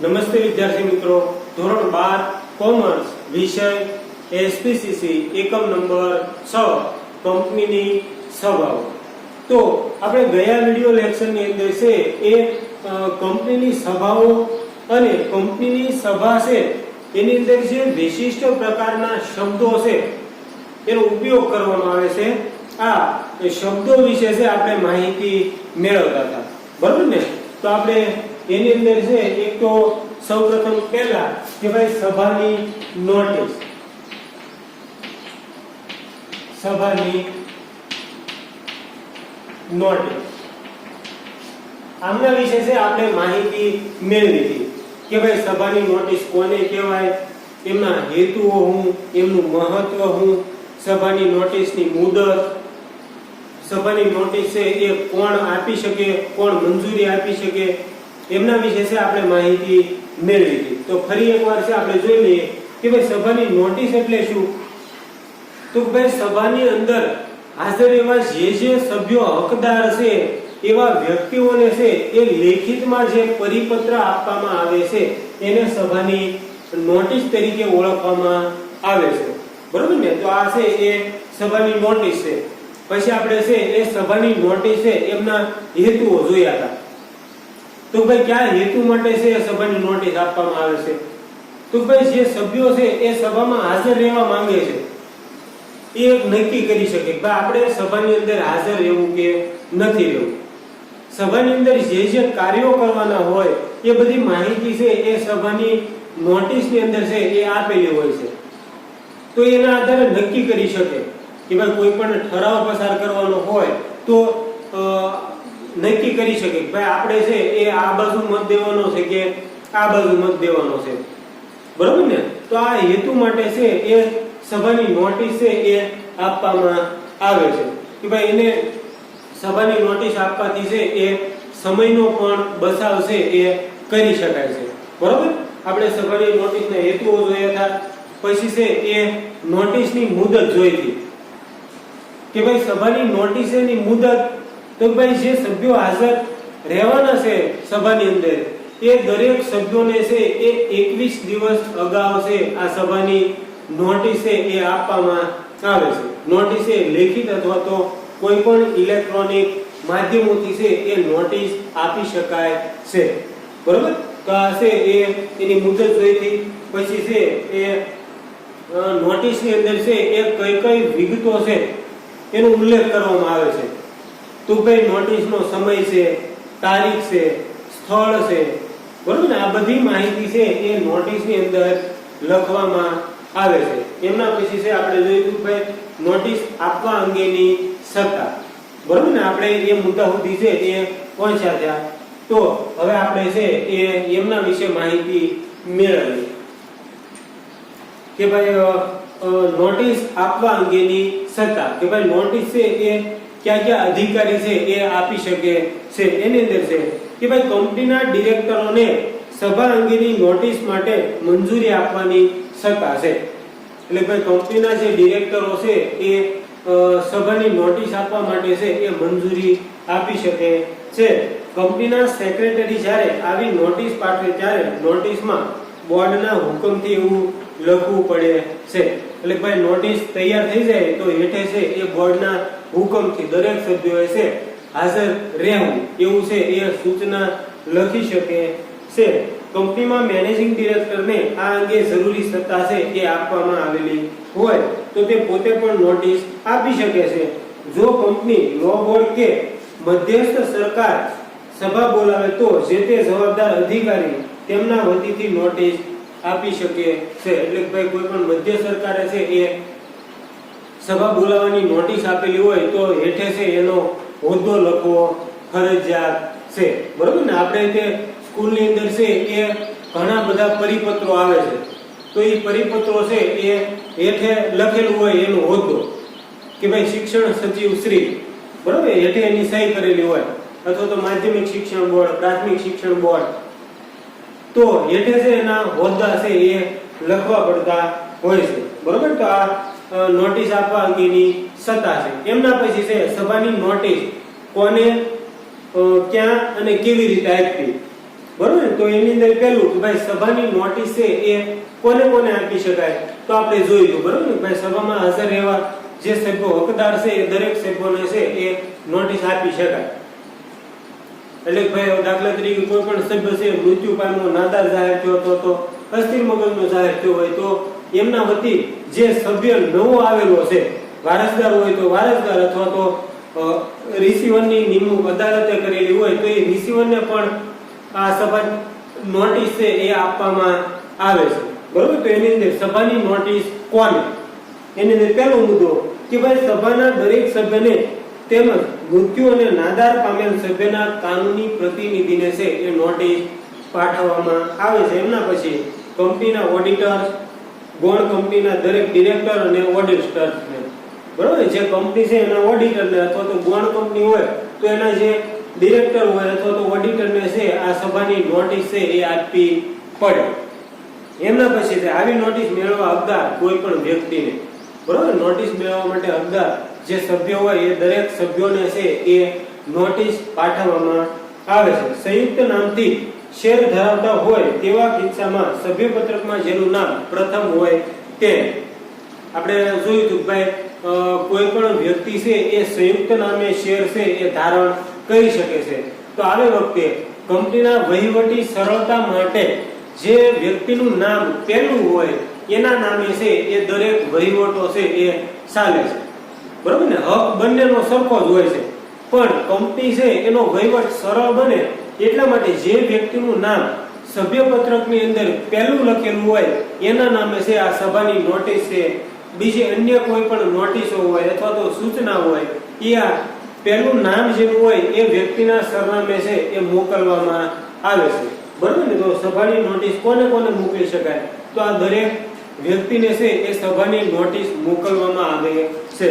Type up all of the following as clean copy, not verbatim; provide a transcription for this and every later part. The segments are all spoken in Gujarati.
નમસ્તે વિદ્યાર્થી મિત્રો, ધોરણ 12 કોમર્સ વિષય એસપીસીસી એકમ નંબર 6 કંપનીની સભાઓ. તો આપણે ગયા વિડિયો લેક્ચરની અંદર છે એ કંપનીની સભાઓ અને કંપનીની સભા છે એની અંદર જે વિશિષ્ટ પ્રકારના શબ્દો છે એનો ઉપયોગ કરવામાં આવે છે આ શબ્દો વિશે છે આપણે માહિતી મેળવતા હતા, બરાબર ને? તો આપણે એની અંદર છે એક તો સૌપ્રથમ પહેલા કે ભાઈ સભાની નોટિસ, સભાની નોટિસ આમના વિશે છે આપણે માહિતી મેળવી હતી કે ભાઈ સભાની નોટિસ કોને કહેવાય, એમના હેતુઓ શું, એમનું મહત્વ શું, સભાની નોટિસની મુદત, સભાની નોટિસ છે એ કોણ આપી શકે, કોણ મંજૂરી આપી શકે, એમના વિશે છે આપણે માહિતી મેળવી હતી. તો ફરી એકવાર છે આપણે જોઈ લઈએ કે ભાઈ સભાની નોટિસ એટલે શું. તો ભાઈ સભાની અંદર હાજર એવા જે સભ્યો હકદાર છે એવા વ્યક્તિઓને છે એ લેખિતમાં જે પરિપત્ર આપવામાં આવે છે એને સભાની નોટિસ તરીકે ઓળખવામાં આવે છે, બરોબર ને? તો આ છે એ સભાની નોટિસ છે. પછી આપણે છે એ સભાની નોટિસ છે એમના હેતુઓ જોયા હતા. તો ભાઈ કયા હેતુ માટે છે એ સભાની નોટિસ આપવામાં આવે છે? તો ભાઈ જે સભ્યો છે એ સભામાં હાજર રહેવા માંગે છે એ નક્કી કરી શકે કે આપણે સભાની અંદર હાજર રહેવું કે નથી રહેવું. સભાની અંદર જે કાર્યો કરવાના હોય એ બધી માહિતી છે એ સભાની નોટિસની અંદર છે એ આપેલી હોય છે. તો એના આધારે નક્કી કરી શકે કે ભાઈ કોઈ પણ ઠરાવ પસાર કરવાનો હોય તો નક્કી કરી શકે કે ભાઈ આપણે છે એ આ બાજુ મત દેવાનો છે કે આ બાજુ મત દેવાનો છે, બરોબર ને? તો આ હેતુ માટે છે એ સભાની નોટિસ છે એ આપવામાં આવે છે કે ભાઈ એને સભાની નોટિસ આપવાથી છે એ સમયનો પણ બચાવ છે એ કરી શકાય છે, બરોબર? આપણે સભાની નોટિસના હેતુઓ જોયા હતા. પછી છે એ નોટિસની મુદત જોઈ હતી કે ભાઈ સભાની નોટિસની મુદત, તો ભાઈ જે સભ્યો હાજર રહેવાના છે સભાની અંદર એ દરેક સભ્યોને છે એ 21 દિવસ અગાઉ છે આ સભાની નોટિસ છે એ આપવામાં આવે છે. નોટિસ એ લેખિત અથવા તો કોઈ પણ ઇલેક્ટ્રોનિક માધ્યમોથી છે એ નોટિસ આપી શકાય છે, બરોબર? તો આ છે એ એની મુદત જોઈ હતી. પછી છે એ નોટિસની અંદર છે એ કઈ વિગતો છે એનો ઉલ્લેખ કરવામાં આવે છે. તો ભાઈ નોટિસનો સમય છે, તારીખ છે, સ્થળ છે, બરોબર ને? આ બધી માહિતી છે એ નોટિસની અંદર લખવામાં આવે છે. એમના પછી છે આપણે જોઈશું ભાઈ નોટિસ આપવા અંગેની સત્તા, બરોબર ને? આપણે એ મુદ્દા સુધી છે એ પહોંચ્યા હતા. તો હવે આપણે છે એ એમના વિશે માહિતી મેળવીએ કે ભાઈ નોટિસ આપવા અંગેની સત્તા, કે ભાઈ નોટિસ છે એ કયા અધિકારી છે એ આપી શકે છે. એની અંદર છે કે ભાઈ કંપનીના ડિરેક્ટરોને સભા અંગેની નોટિસ માટે મંજૂરી આપવાની સત્તા છે. એટલે ભાઈ કંપનીના જે ડિરેક્ટરો છે એ સભાની નોટિસ આપવા માટે છે એ મંજૂરી આપી શકે છે. કંપનીના સેક્રેટરી જ્યારે આવી નોટિસ પાઠવે ત્યારે નોટિસમાં બોર્ડના હુકમથી એવું લખવું પડે છે. એટલે ભાઈ નોટિસ તૈયાર થઈ જાય તો હેઠે છે એ બોર્ડના હુકમથી દરેક સભ્યોએ છે હાજર રહેવું એવું છે એ સૂચના લખી શકે છે. કંપનીમાં મેનેજિંગ ડિરેક્ટરને આ અંગે જરૂરી સત્તા છે એ આપવામાં આવેલી હોય તો તે પોતે પણ નોટિસ આપી શકે છે. જો કંપની લો બોર્ડ કે મધ્યસ્થ સરકાર સભા બોલાવે તો જે તે જવાબદાર અધિકારી તેમના વતીથી નોટિસ આપી શકે છે. એટલે ભાઈ કોઈ પણ મધ્ય સરકારે છે એ સભા બોલાવવાની નોટિસ આપેલી હોય તો હેઠે છે એનો હોદ્દો લખવો ફરજિયાત છે, બરોબર ને? આપણે તે સ્કૂલની અંદર છે એ ઘણા બધા પરિપત્રો આવે છે તો એ પરિપત્રો છે એ હેઠે લખેલું હોય એનો હોદ્દો કે ભાઈ શિક્ષણ સચિવ શ્રી, બરોબર? હેઠે એની સહી કરેલી હોય અથવા તો માધ્યમિક શિક્ષણ બોર્ડ, પ્રાથમિક શિક્ષણ બોર્ડ, તો હેઠે છે એના હોદ્દા છે એ લખવા પડતા હોય છે, બરોબર? તો આ નોટિસ આપવા અંગેની સત્તા છે. એમના પછી છે સભાની નોટિસ કોને, ક્યાં અને કેવી રીતે આપવી. બરોબર ને? તો એની અંદર પહેલું કે ભાઈ સભાની નોટિસ છે એ કોને કોને આપી શકાય, તો આપણે જોઈશું. બરોબર ને? ભાઈ સભામાં હાજર રહેવા જે સભ્યો હકદાર છે એ દરેક સભ્યોને છે એ નોટિસ આપી શકાય. એટલે ભાઈ દાખલા તરીકે કોઈ પણ સભ્ય છે મૃત્યુ પામ્યો, નાદાર જાહેર થયો તો અસ્થિર મગજનો જાહેર થયો હોય તો એમના વતી જે સભ્ય નવો આવેલો છે, વારસદાર હોય તો વારસદાર, અથવા તો રિસીવરની નિમણૂક અદાલતે કરેલી હોય તો એ રિસીવરને પણ આ સભા નોટિસ છે એ આપવામાં આવે છે. બરોબર? તો એની અંદર સભાની નોટિસ કોને, એની અંદર પહેલો મુદ્દો કે ભાઈ સભાના દરેક સભ્યને તેમજ મૃત્યુ અને નાદાર પામેલ સભ્યના કાનૂની પ્રતિનિધિને છે એ નોટિસ પાઠવવામાં આવે છે. એમના પછી કંપનીના ઓડિટર, ગૌણ કંપનીના દરેક ડિરેક્ટર અને ઓડિટર્સને, બરોબર, જે કંપની છે એના ઓડિટરને અથવા તો ગૌણ કંપની હોય તો એના જે ડિરેક્ટર હોય અથવા તો ઓડિટરને છે આ સભાની નોટિસ છે એ આપવી પડે. એમના પછી છે આવી નોટિસ મેળવવા હકદાર કોઈ પણ વ્યક્તિને, બરોબર, નોટિસ મેળવવા માટે હકદાર જે સભ્ય હોય એ દરેક સભ્યોને છે એ નોટિસ પાઠવવામાં આવે છે. સંયુક્ત નામથી શેર ધરાવતા હોય તેવા કિસ્સામાં સભ્યપત્રકમાં જેનું નામ પ્રથમ હોય તે આપણે જોયું હતું ભાઈ કોઈ પણ વ્યક્તિ છે એ સંયુક્ત નામે શેર છે એ ધારણ કરી શકે છે. તો આવી વખતે કંપનીના વહીવટી સરળતા માટે જે વ્યક્તિનું નામ પહેલું હોય એના નામે છે એ દરેક વહીવટો છે એ ચાલે છે. બરોબર ને? હક બંનેનો સરખો જ હોય છે, પણ કંપની છે એનો વહીવટ સરળ બને એટલા માટે જે વ્યક્તિનું નામ સભ્યપત્રકની અંદર પહેલું લખેલું હોય એના નામે છે આ સભાની નોટિસ છે, બીજી અન્ય કોઈ પણ નોટિસો હોય અથવા તો સૂચના હોય એ આ પહેલું નામ જેનું હોય એ વ્યક્તિના સરનામે છે એ મોકલવામાં આવે છે. બરોબર ને? તો સભાની નોટિસ કોને કોને મોકલી શકાય, તો આ દરેક વ્યક્તિને છે એ સભાની નોટિસ મોકલવામાં આવે છે.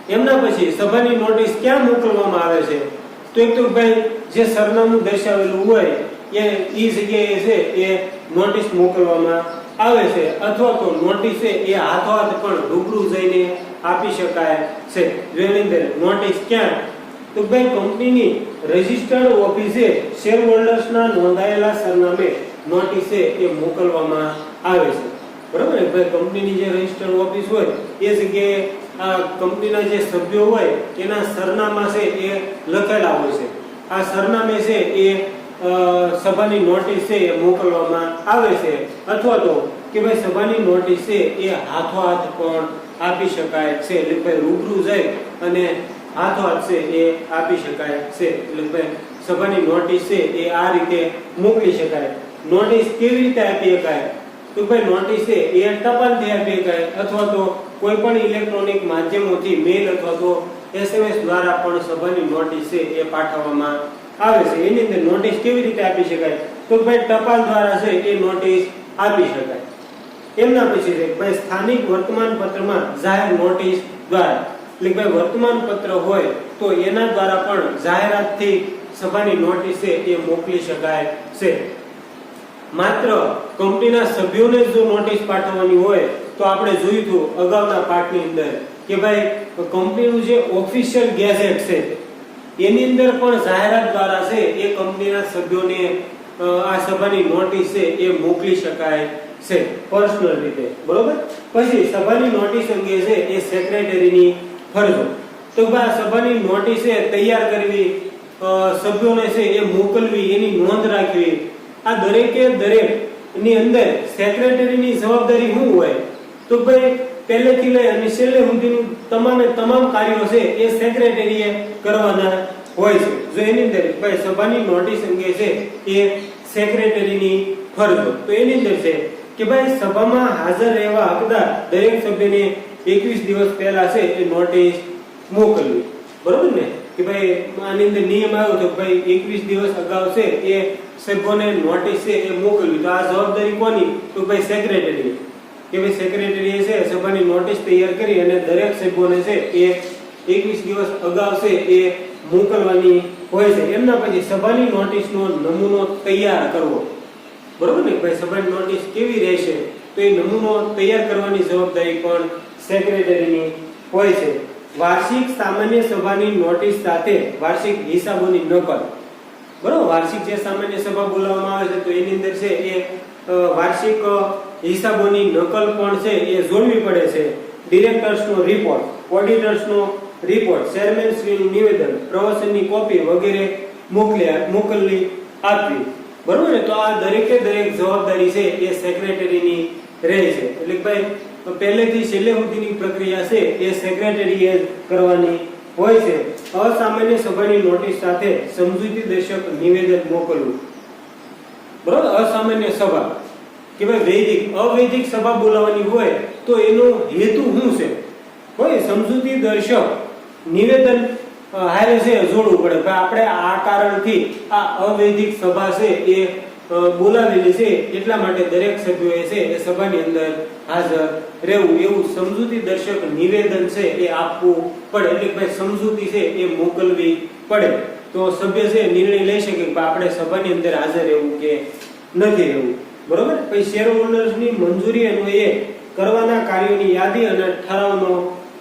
એમના પછી સભાની નોટિસ ક્યાં મોકલવામાં આવે છે, તો એક તો ભાઈ જે સરનામું દર્શાવેલું હોય એ જગ્યાએ છે એ નોટિસ મોકલવામાં આવે છે, અથવા તો નોટિસ છે એ હાથોહાથ પણ રૂબરૂ જઈને આપી શકાય છે. જેની અંદર નોટિસ ક્યાં, તો ભાઈ કંપનીની રજિસ્ટર્ડ ઓફિસે શેર હોલ્ડર્સના નોંધાયેલા સરનામે નોટિસ છે એ મોકલવામાં આવે છે. બરાબર ને? ભાઈ કંપનીની જે રજિસ્ટર્ડ ઓફિસ હોય એ જગ્યાએ આ કંપનીના જે સભ્યો હોય એના સરનામા છે એ લખેલા હોય છે. આ સરનામે છે એ સભાની નોટિસ છે એ મોકલવામાં આવે છે, અથવા તો કે ભાઈ સભાની નોટિસ છે એ હાથોહાથ પણ આપી શકાય છે. એટલે ભાઈ રૂબરૂ જઈ અને હાથોહાથ છે એ આપી શકાય છે. એટલે ભાઈ સભાની નોટિસ છે એ આ રીતે મોકલી શકાય. નોટિસ કેવી રીતે આપી શકાય, તો ભાઈ નોટિસ છે એ ટપાલથી આપી શકાય, અથવા તો કોઈ પણ ઇલેક્ટ્રોનિક માધ્યમોથી મેલ અથવા તો SMS દ્વારા પણ સભાની નોટિસ છે એ પાઠવવામાં આવે છે. એની અંદર નોટિસ કેવી રીતે આપી શકાય, તો ભાઈ ટપાલ દ્વારા છે એ નોટિસ આપી શકાય. એમના પછી છે ભાઈ સ્થાનિક વર્તમાન પત્રમાં જાહેર નોટિસ દ્વારા, એટલે ભાઈ વર્તમાન પત્ર હોય તો એના દ્વારા પણ જાહેરાતથી સભાની નોટિસ છે એ મોકલી શકાય છે. માત્ર કંપનીના સભ્યોને જો નોટિસ પાઠવવાની હોય તો આપણે જોયું હતું અગાઉના પાઠની અંદર કે ભાઈ કંપનીનું જે ઓફિશિયલ ગેઝેટ છે એની અંદર પણ જાહેરાત દ્વારા છે એ કંપનીના સભ્યોને આ સભાની નોટિસ છે એ મોકલી શકાય છે પર્સનલ રીતે. બરોબર? પછી સભાની નોટિસ અંગે છે એ સેક્રેટરીની ફરજો, તો ભાઈ સભાની નોટિસ છે તૈયાર કરવી, સભ્યોને છે એ મોકલવી, એની નોંધ રાખવી, આ દરેકે દરેક ની અંદર સેક્રેટરીની જવાબદારી શું હોય, તો ભાઈ પહેલેથી લઈ અને છેલ્લે સુધીનું તમામ કાર્યો છે એ સેક્રેટરીએ કરવાના હોય છે. જો એની અંદર ભાઈ સભાની નોટિસ અંગે છે એ સેક્રેટરીની ફરજો, તો એની અંદર છે કે ભાઈ સભામાં હાજર રહેવા હકદાર દરેક સભ્યને 21 દિવસ પહેલા છે એ નોટિસ મોકલવી. બરોબર ને? કે ભાઈ આની અંદર નિયમ આવ્યો તો ભાઈ 21 દિવસ અગાઉ છે એ સભ્યોને નોટિસ છે એ મોકલવી. તો આ જવાબદારી કોની, તો ભાઈ સેક્રેટરી, કે ભાઈ સેક્રેટરીએ છે સભાની નોટિસ તૈયાર કરી અને દરેક સભ્યોને છે એ 21 દિવસ અગાઉ છે એ મોકલવાની હોય છે. એમના પછી સભાની નોટિસનો નમૂનો તૈયાર કરવો. બરોબર ને? ભાઈ સભાની નોટિસ કેવી રહેશે તો એ નમૂનો તૈયાર કરવાની જવાબદારી પણ સેક્રેટરીની હોય છે. વાર્ષિક સામાન્ય સભાની નોટિસ સાથે વાર્ષિક હિસાબોની નકલ, બરોબર. વાર્ષિક જે સામાન્ય સભા બોલાવવામાં આવે છે તો એની અંદર છે એ વાર્ષિક હિસાબોની નકલ પણ છે એ જોડવી પડે છે. ડિરેક્ટર્સનો રિપોર્ટ, ઓડિટર્સનો રિપોર્ટ, ચેરમેન શ્રીનું નિવેદન, પ્રવચનની કોપી વગેરે મોકલવી આપવી. બરોબર ને. તો આ દરેકે દરેક જવાબદારી છે એ સેક્રેટરીની રહે છે. એટલે ભાઈ પહેલેથી છેલ્લે સુધીની પ્રક્રિયા છે એ સેક્રેટરીએ કરવાની હોય છે. અસામાન્ય સભાની નોટિસ સાથે સમજૂતી દર્શક નિવેદન મોકલવું. બરોબર. અસામાન્ય સભા કે ભાઈ વૈદિક અવૈદિક સભા બોલાવવાની હોય તો એનો હેતુ શું છે? હોય સમજૂતી દર્શક નિવેદન હારે છે જોડવું પડે. આપણે આ કારણથી આ અવૈદિક સભા છે એ બોલાવેલી છે એટલા માટે દરેક સભ્યોએ છે એ સભાની અંદર હાજર રહેવું એવું સમજૂતી દર્શક નિવેદન છે એ આપવું પડે. એટલે ભાઈ સમજૂતી છે એ મોકલવી પડે તો સભ્ય છે નિર્ણય લઈ શકે કે આપણે સભાની અંદર હાજર રહેવું કે નથી રહેવું. બરોબર. પછી શેર હોલ્ડર્સની મંજૂરી અન્વયે કરવાના કાર્યોની યાદી અને ઠરાવનો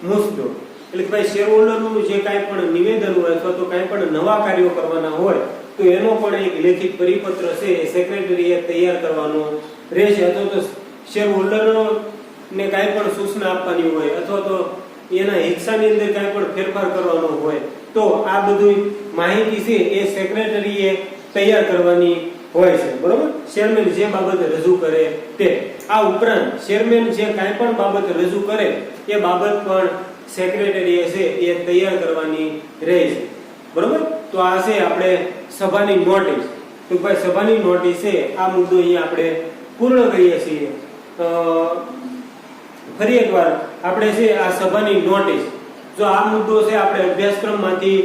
મુસદ્દો. એટલે ભાઈ શેર હોલ્ડરનું જે કાંઈ પણ નિવેદન હોય અથવા તો કાંઈ પણ નવા કાર્યો કરવાના હોય તો એનો પણ એક લેખિત પરિપત્ર છે એ સેક્રેટરીએ તૈયાર કરવાનો રહેશે. અથવા તો શેર હોલ્ડરને કાંઈ પણ સૂચના આપવાની હોય અથવા તો એના હિસ્સાની અંદર કાંઈ પણ ફેરફાર કરવાનો હોય તો આ બધી માહિતી છે એ સેક્રેટરીએ તૈયાર કરવાની હોય છે. બરોબર. ચેરમેન જે બાબત રજૂ કરે તે. આ ઉપરાંત ચેરમેન જે કાંઈ પણ બાબત રજૂ કરે એ બાબત પણ સેક્રેટરીએ છે એ તૈયાર કરવાની રહે છે. બરોબર. તો આ છે આપણે સભાની નોટિસ. તો ભાઈ સભાની નોટિસ છે આ મુદ્દો અહીંયા આપણે પૂર્ણ કરીએ છીએ. ફરી એકવાર આપણે છે આ સભાની નોટિસ જો આ મુદ્દો છે આપણે અભ્યાસક્રમમાંથી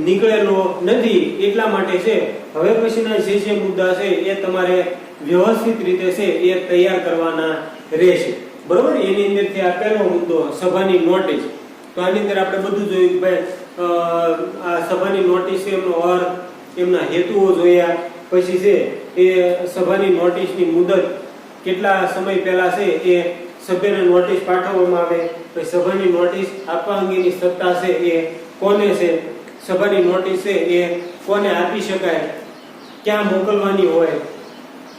નીકળેલો નથી એટલા માટે છે હવે પછીના જે મુદ્દા છે એ તમારે વ્યવસ્થિત રીતે છે એ તૈયાર કરવાના રહેશે. બરોબર. એની અંદરથી આ પહેલો મુદ્દો સભાની નોટિસ. તો આની અંદર આપણે બધું જોયું કે ભાઈ આ સભાની નોટિસ એમનો અર્થ, એમના હેતુઓ જોયા. પછી છે એ સભાની નોટિસની મુદત કેટલા સમય પહેલા છે એ સભ્યને નોટિસ પાઠવવામાં આવે. પછી સભાની નોટિસ આપવા અંગેની સત્તા છે એ કોને છે, સભાની નોટિસ છે એ કોને આપી શકાય, ક્યાં મોકલવાની હોય,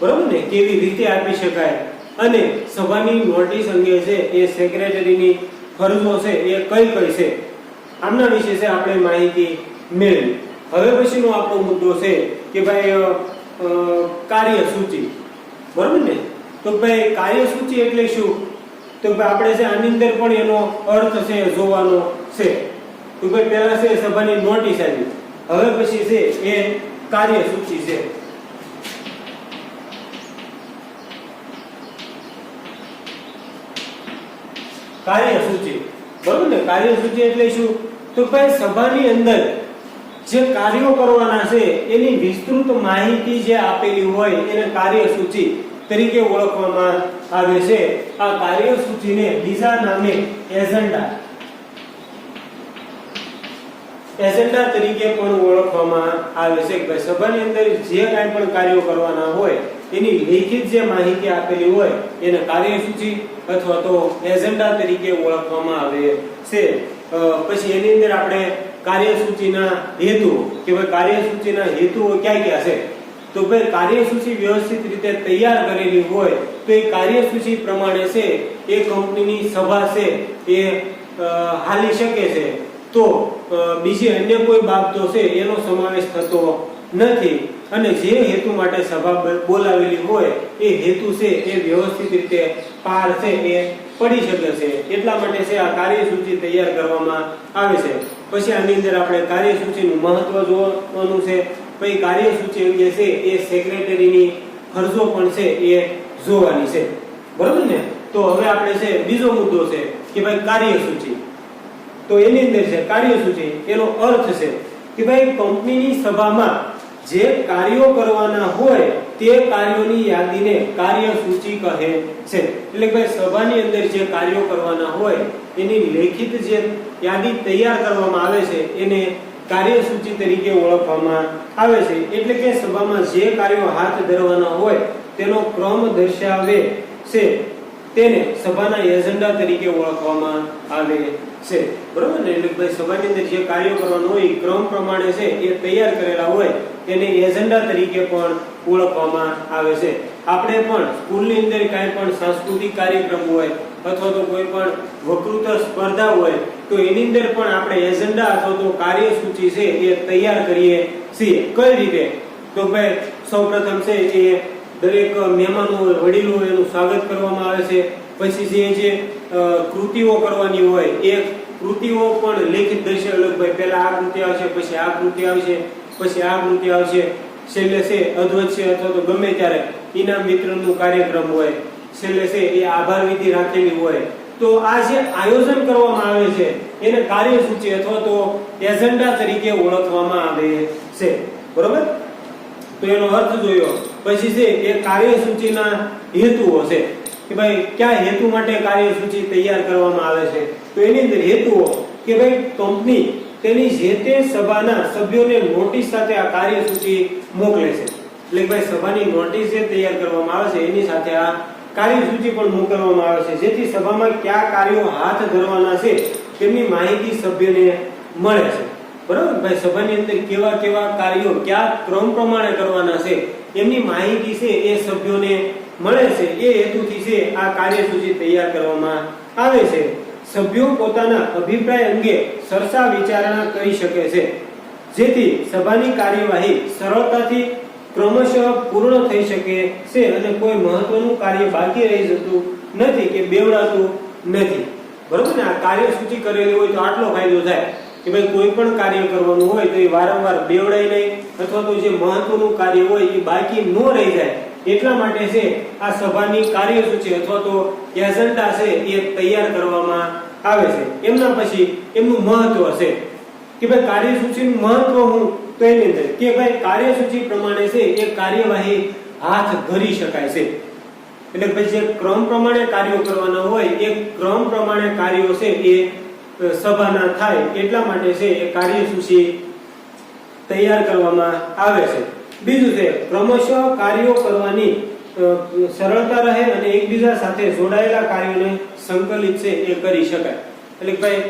બરોબર ને, કેવી રીતે આપી શકાય અને સભાની નોટિસ અંગે છે એ સેક્રેટરીની ફરજો છે એ કઈ કઈ છે આમના વિશે છે આપણે માહિતી મેળવી. હવે પછીનો આપણો મુદ્દો છે કે ભાઈ કાર્યસૂચિ. બરોબર ને. તો ભાઈ કાર્યસૂચિ એટલે શું? તો ભાઈ આપણે છે આની અંદર પણ એનો અર્થ છે જોવાનો છે. તો ભાઈ પહેલા છે સભાની નોટિસ આવી, હવે પછી છે એ કાર્યસૂચિ છે. કાર્યસૂચિ. બરોબર ને. કાર્યસૂચિ એટલે શું? તો ભાઈ સભાની અંદર જે કાર્યો કરવાના છે એની વિસ્તૃત માહિતી જે આપેલી હોય એને કાર્યસૂચિ તરીકે ઓળખવામાં આવે છે. આ કાર્યસૂચિને બીજા નામે એજન્ડા તરીકે પણ ઓળખવામાં આવે છે. કે સભાની અંદર જે કાંઈ પણ કાર્યો કરવાના હોય એની લેખિત જે માહિતી આપેલી હોય એને કાર્યસૂચિ અથવા તો એજન્ડા તરીકે ઓળખવામાં આવે છે. પછી એની અંદર આપણે કાર્યસૂચિના હેતુઓ કે ભાઈ કાર્યસૂચિના હેતુઓ ક્યાં ક્યાં છે? તો ભાઈ કાર્યસૂચિ વ્યવસ્થિત રીતે તૈયાર કરેલી હોય તો એ કાર્યસૂચિ પ્રમાણે છે એ કંપનીની સભા છે એ હાલી શકે છે. તો બીજી અન્ય કોઈ બાબતો છે એનો સમાવેશ થતો નથી અને જે હેતુ માટે સભા બોલાવેલી હોય એ હેતુ છે એ વ્યવસ્થિત રીતે પાર છે એ પડી શકે છે. એટલા માટે છે આ કાર્યસૂચિ તૈયાર કરવામાં આવે છે. પછી આની અંદર આપણે કાર્યસૂચિનું મહત્વ જોવાનું છે. પછી કાર્યસૂચિ અંગે છે એ સેક્રેટરીની ફરજો પણ છે એ જોવાની છે. બરોબર ને. તો હવે આપણે છે બીજો મુદ્દો છે કે ભાઈ કાર્યસૂચિ. તો એની અંદર છે કાર્યસૂચિ એનો અર્થ છે કે ભાઈ કંપનીની સભામાં જે કાર્યો કરવાના હોય તે કાર્યોની યાદીને કાર્યસૂચિ કહે છે. એટલે કે સભાની અંદર જે કાર્યો કરવાના હોય એની લેખિત જે યાદી તૈયાર કરવામાં આવે છે એને કાર્યસૂચિ તરીકે ઓળખવામાં આવે છે. એટલે કે સભામાં જે કાર્યો હાથ ધરવાના હોય તેનો ક્રમ દર્શાવે છે તેને સભાના એજન્ડા તરીકે ઓળખવામાં આવે છે, બરોબર ને? એટલે ભાઈ સભાની અંદર જે કાર્યો કરવાનું હોય ક્રમ પ્રમાણે છે એ તૈયાર કરેલા હોય તેને એજન્ડા તરીકે પણ ઓળખવામાં આવે છે. આપણે પણ સ્કૂલની અંદર કાંઈ પણ સાંસ્કૃતિક કાર્યક્રમ હોય અથવા તો કોઈ પણ વક્તૃત્વ સ્પર્ધા હોય તો એની અંદર પણ આપણે એજન્ડા અથવા તો કાર્યસૂચિ છે એ તૈયાર કરીએ છીએ. કઈ રીતે? તો ભાઈ સૌપ્રથમ છે એ દરેક મહેમાનો વડીલો એનું સ્વાગત કરવામાં આવે છે. પછી જે કૃતિઓ કરવાની હોય એ કૃતિઓ પણ લેખિત દર્શાવેલ ભાઈ પહેલા આ કૃતિ આવશે, પછી આ કૃતિ આવશે, પછી આ કૃતિ આવશે, છેલ્લે છે અધ્વત છે અથવા તો ગમે ત્યારે ઇનામ વિતરણનું કાર્યક્રમ હોય, છેલ્લે છે એ આભાર વિધિ રાખેલી હોય. તો આ જે આયોજન કરવામાં આવે છે એને કાર્યસૂચિ અથવા તો એજન્ડા તરીકે ઓળખવામાં આવે છે, બરોબર? તો એનો અર્થ જોયો. પછી છે એ કાર્યસૂચિના હેતુઓ છે કે ભાઈ કયા હેતુ માટે કાર્યસૂચિ તૈયાર કરવામાં આવે છે. તો એની અંદર હેતુઓ કે ભાઈ કંપની તેની જે તે સભાના સભ્યોને નોટિસ સાથે આ કાર્યસૂચિ મોકલે છે. એટલે ભાઈ સભાની નોટિસ જે તૈયાર કરવામાં આવે છે એની સાથે આ કાર્યસૂચિ પણ મોકલવામાં આવે છે, જેથી સભામાં કયા કાર્યો હાથ ધરવાના છે તેમની માહિતી સભ્યને મળે છે, બરાબર? ભાઈ સભાની અંદર કેવા કેવા કાર્યો કયા ક્રમ પ્રમાણે કરવાના છે એમની માહિતી છે એ સભ્યોને મળે છે. એ હેતુથી છે આ કાર્યસૂચિ તૈયાર કરવામાં આવે છે. સભ્યો પોતાના અભિપ્રાય અંગે ચર્ચા વિચારણા કરી શકે છે, જેથી સભાની કાર્યવાહી સરળતાથી ક્રમશઃ પૂર્ણ થઈ શકે છે અને કોઈ મહત્વનું કાર્ય બાકી રહી જતું નથી કે બેવડાતું નથી, બરોબર ને? આ કાર્યસૂચિ કરેલી હોય તો આટલો ફાયદો થાય કે ભાઈ કોઈ પણ કાર્ય કરવાનું હોય તો એ વારંવાર બેવડાય નહીં અથવા તો જે મહત્વનું કાર્ય હોય એ બાકી ન રહી જાય એટલા માટે છે આ સભાની કાર્યસૂચિ અથવા તો એજન્ડા છે એ તૈયાર કરવામાં આવે છે. એમના પછી એમનું મહત્વ છે કે ભાઈ કાર્યસૂચિનું મહત્વ હું તો એની અંદર કે ભાઈ કાર્યસૂચિ પ્રમાણે છે એ કાર્યવાહી હાથ ધરી શકાય છે. એટલે પછી જે ક્રમ પ્રમાણે કાર્યો કરવાના હોય એ ક્રમ પ્રમાણે કાર્યો છે એ સભાના થાય એટલા માટે છે એ કાર્યસૂચિ તૈયાર કરવામાં આવે છે. બીજું છે ક્રમશઃ કાર્યો કરવાની સરળતા રહે અને એકબીજા સાથે જોડાયેલા કાર્યોને સંકલિત છે એ કરી શકાય. એટલે ભાઈ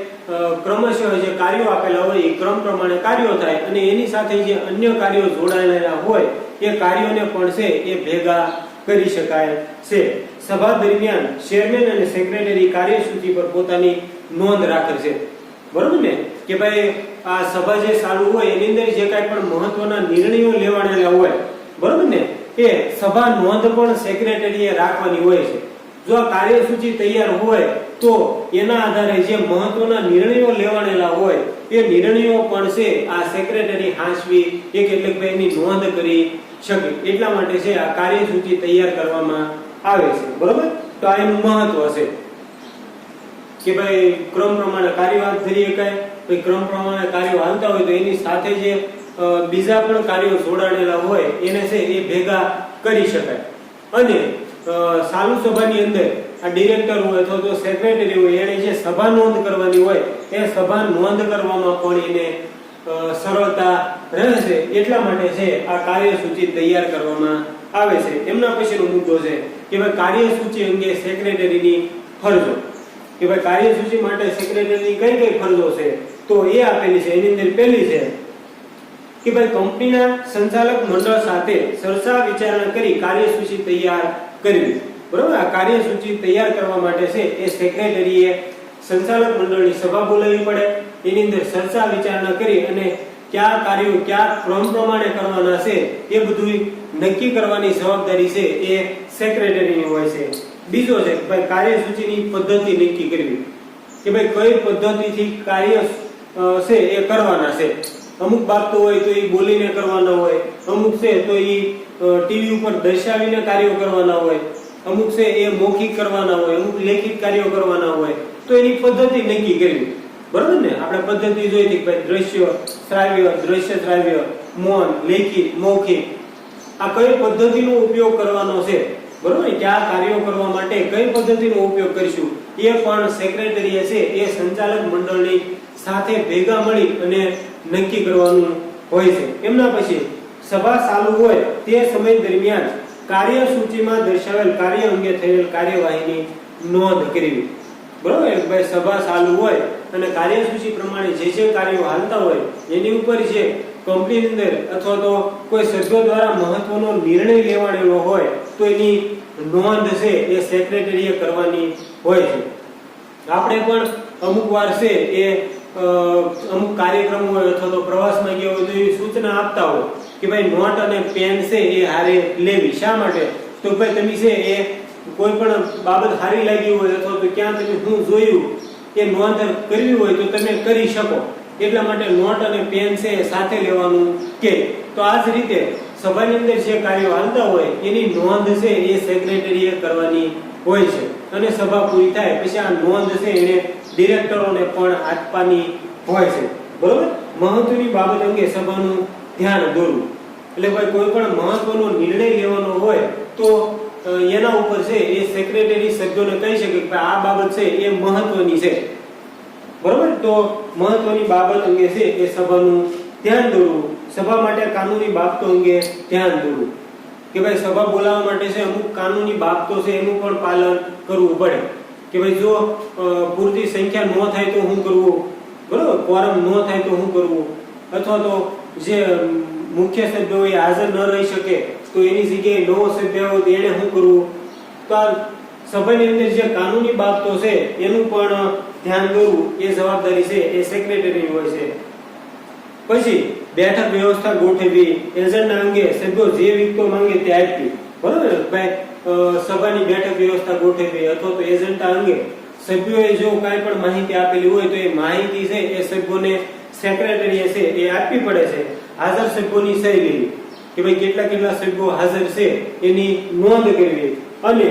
ક્રમશઃ જે કાર્યો આપેલા હોય એ ક્રમ પ્રમાણે કાર્યો થાય અને એની સાથે જે અન્ય કાર્યો જોડાયેલા હોય એ કાર્યોને પણ છે એ ભેગા કરી શકાય છે. સભા દરમિયાન ચેરમેન અને સેક્રેટરી કાર્યસૂચિ પર પોતાની નોંધ રાખે છે, બરોબર ને? કે ભાઈ આ સભા જે ચાલુ હોય એની અંદર જે કાંઈ પણ મહત્વના નિર્ણયો લેવાયેલા હોય, બરોબર ને, એ સભા નોંધ પણ સેક્રેટરીએ રાખવાની હોય છે. જો આ કાર્યસૂચિ તૈયાર હોય તો એના આધારે જે મહત્વના નિર્ણયો લેવાયેલા હોય એ નિર્ણયો પણ છે આ સેક્રેટરી હાંસવી એક એટલે કે એની નોંધ કરી શકે. એટલા માટે છે આ કાર્યસૂચિ તૈયાર કરવામાં આવે છે, બરોબર? તો આ એનું મહત્વ છે કે ભાઈ ક્રમ પ્રમાણે કાર્ય હાથ ધરી શકાય. ભાઈ ક્રમ પ્રમાણે કાર્યો હાલતા હોય તો એની સાથે જે બીજા પણ કાર્યો જોડાયેલા હોય એને છે એ ભેગા કરી શકાય. અને ચાલુ સભાની અંદર આ ડિરેક્ટર હોય અથવા તો સેક્રેટરી હોય એને જે સભા નોંધ કરવાની હોય એ સભા નોંધ કરવામાં પણ એને સરળતા રહેશે. એટલા માટે છે આ કાર્યસૂચિ તૈયાર કરવામાં આવે છે. એમના પછીનો મુદ્દો છે કે ભાઈ કાર્યસૂચિ અંગે સેક્રેટરીની ફરજો. કે ભાઈ કાર્યસૂચિ માટે સેક્રેટરીની કઈ કઈ ફરજો છે તો એ આપેલી છે. એની અંદર પહેલી છે કે ભાઈ કંપનીના સંચાલક મંડળ સાથે ચર્ચા વિચારણા કરી કાર્યસૂચિ તૈયાર કરવી, બરોબર? આ કાર્યસૂચિ તૈયાર કરવા માટે છે એ સેક્રેટરીએ સંચાલક મંડળની સભા બોલાવવી પડે. એની અંદર ચર્ચા વિચારણા કરી અને કયા કાર્યો કયા ક્રમ પ્રમાણે કરવાના છે એ બધું નક્કી કરવાની જવાબદારી છે એ સેક્રેટરીની હોય છે. બીજો છે કે ભાઈ કાર્યસૂચિની પદ્ધતિ નક્કી કરવી કે ભાઈ કઈ પદ્ધતિથી કાર્ય છે એ કરવાના છે. અમુક બાબતો હોય તો એ બોલીને કરવાના હોય, અમુક છે તો એ ટીવી ઉપર દર્શાવીને કાર્યો કરવાના હોય, અમુક છે એ મૌખિક કરવાના હોય, અમુક લેખિત કાર્યો કરવાના હોય. તો એની પદ્ધતિ નક્કી કરવી, બરોબર ને? આપણે પદ્ધતિ જોઈ હતી ભાઈ દ્રશ્ય શ્રાવ્ય, દ્રશ્ય શ્રાવ્ય, મૌન, લેખિત, મૌખિક. આ કઈ પદ્ધતિનો ઉપયોગ કરવાનો છે, બરોબર? કયા કાર્યો કરવા માટે કઈ પદ્ધતિનો ઉપયોગ કરીશું એ પણ સેક્રેટરીએ છે એ સંચાલક મંડળની સાથે ભેગા મળી અને નક્કી કરવાનું હોય છે. એમના પછી સભા ચાલુ હોય તે સમય દરમિયાન કાર્યસૂચિમાં દર્શાવેલ કાર્ય અંગે થયેલ કાર્યવાહીની નોંધ કરવી. બરોબર, ભાઈ સભા ચાલુ હોય અને કાર્યસૂચિ પ્રમાણે જે કાર્યો હાલતા હોય એની ઉપર જે કંપનીની અંદર અથવા તો કોઈ સભ્યો દ્વારા મહત્વનો નિર્ણય લેવાયેલો હોય તો એની નોંધ છે એ સેક્રેટરીએ કરવાની હોય છે. આપણે પણ અમુક વાર છે એ અમુક કાર્યક્રમ હોય અથવા તો પ્રવાસમાં ગયા હોય તો એવી સૂચના આપતા હોય કે ભાઈ નોટ અને પેન છે એ હારે લેવી. શા માટે? તો ભાઈ તમે છે એ કોઈ પણ બાબત સારી લાગી હોય અથવા તો ક્યાં તમે શું જોયું એ નોંધ કરવી હોય તો તમે કરી શકો. એટલા માટે નોટ અને પેન છે એ સાથે લેવાનું કે. તો આ જ રીતે સભાની અંદર જે કાર્યો હાલતા હોય એની નોંધ છે એ સેક્રેટરીએ કરવાની હોય છે અને સભા પૂરી થાય પછી આ નોંધ છે એને ડિરેક્ટરોને પણ આપવાની હોય છે. બરોબર, મહત્વની બાબત અંગે સભાનું ધ્યાન દોરવું. એટલે ભાઈ કોઈ પણ મહત્વનો નિર્ણય લેવાનો હોય તો એના ઉપર છે એ સેક્રેટરી સભ્યોને કહી શકે કે આ બાબત છે એ મહત્વની છે. બરોબર, તો મહત્વની બાબત અંગે છે એ સભાનું ધ્યાન દોરવું. સભા માટે કાનૂની બાબતો અંગે ધ્યાન દોરવું કે ભાઈ સભા બોલાવવા માટે છે અમુક કાનૂની બાબતો છે એનું પણ પાલન કરવું પડે કે ભાઈ જો પૂરતી સંખ્યા ન થાય તો શું કરવું, બરોબર, ક્વોરમ ન થાય તો શું કરવું, અથવા તો જે મુખ્ય સભ્યો એ હાજર ન રહી શકે તો એની જગ્યાએ નવો સભ્ય હોય તો એને શું કરવું. તો આ સભાની અંદર જે કાનૂની બાબતો છે એનું પણ ધ્યાન દોરવું એ જવાબદારી છે એ સેક્રેટરીની હોય છે. પછી બેઠક વ્યવસ્થા ગોઠવવી, એજન્ડા અંગે સભ્યો જે વિગતો માંગે તે આપવી. બરોબર, ભાઈ સભાની બેઠક વ્યવસ્થા ગોઠવવી અથવા તો એજન્ડા અંગે સભ્યોએ જો કાંઈ પણ માહિતી આપેલી હોય તો એ માહિતી છે એ સભ્યોને સેક્રેટરીએ છે એ આપવી પડે છે. હાજર સભ્યોની સહી લેવી કે ભાઈ કેટલા સભ્યો હાજર છે એની નોંધ કરવી અને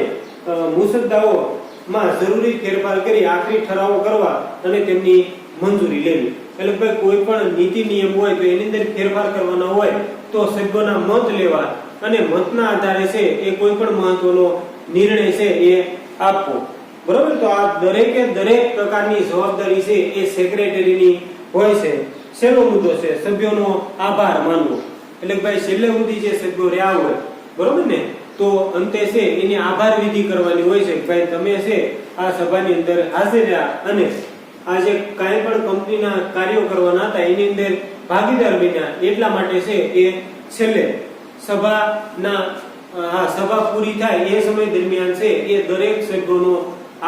મુસદ્દાઓમાં જરૂરી ફેરફાર કરી આખરી ઠરાવો કરવા અને તેમની મંજૂરી લેવી. એટલે ભાઈ કોઈ પણ નીતિ નિયમ હોય તો એની અંદર ફેરફાર કરવાના હોય તો સભ્યોના મત લેવા અને મતના આધારે છે એ કોઈ પણ મહત્વનો નિર્ણય છે એ આપવો. બરોબર, તો આ દરેકે દરેક પ્રકારની જવાબદારી છે એ સેક્રેટરીની હોય છે. છેલ્લો મુદ્દો છે સભ્યોનો આભાર માનવો. એટલે ભાઈ છેલ્લે સુધી જે સભ્યો રહ્યા હોય, બરોબર ને, તો અંતે છે એની આભાર વિધિ કરવાની હોય છે. ભાઈ તમે છે આ સભાની અંદર હાજર રહ્યા અને આ જે કાંઈ પણ કંપનીના કાર્યો કરવાના હતા એની અંદર ભાગીદાર બન્યા એટલા માટે છે એ છેલ્લે સભા પૂરી થાય એ સમય દરમિયાન છે એ દરેક સભ્યોનો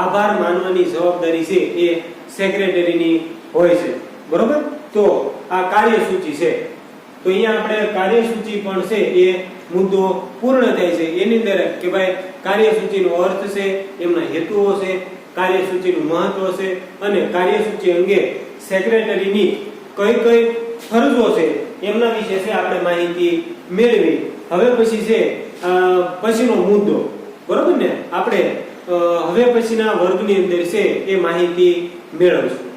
આભાર માનવાની જવાબદારી છે એ સેક્રેટરીની હોય છે. બરોબર, તો આ કાર્યસૂચિ છે. તો અહીંયા આપણે કાર્યસૂચિ પણ છે એ મુદ્દો પૂર્ણ થાય છે. એની અંદર કે ભાઈ કાર્યસૂચિનો અર્થ છે, એમના હેતુઓ છે, કાર્યસૂચિનું મહત્વ છે અને કાર્યસૂચિ અંગે સેક્રેટરીની કઈ ફરજો છે એમના વિશે છે આપણે માહિતી મેળવી. હવે પછી છે પછીનો મુદ્દો, બરોબર ને, આપણે હવે પછીના વર્ગની અંદર છે એ માહિતી મેળવશું.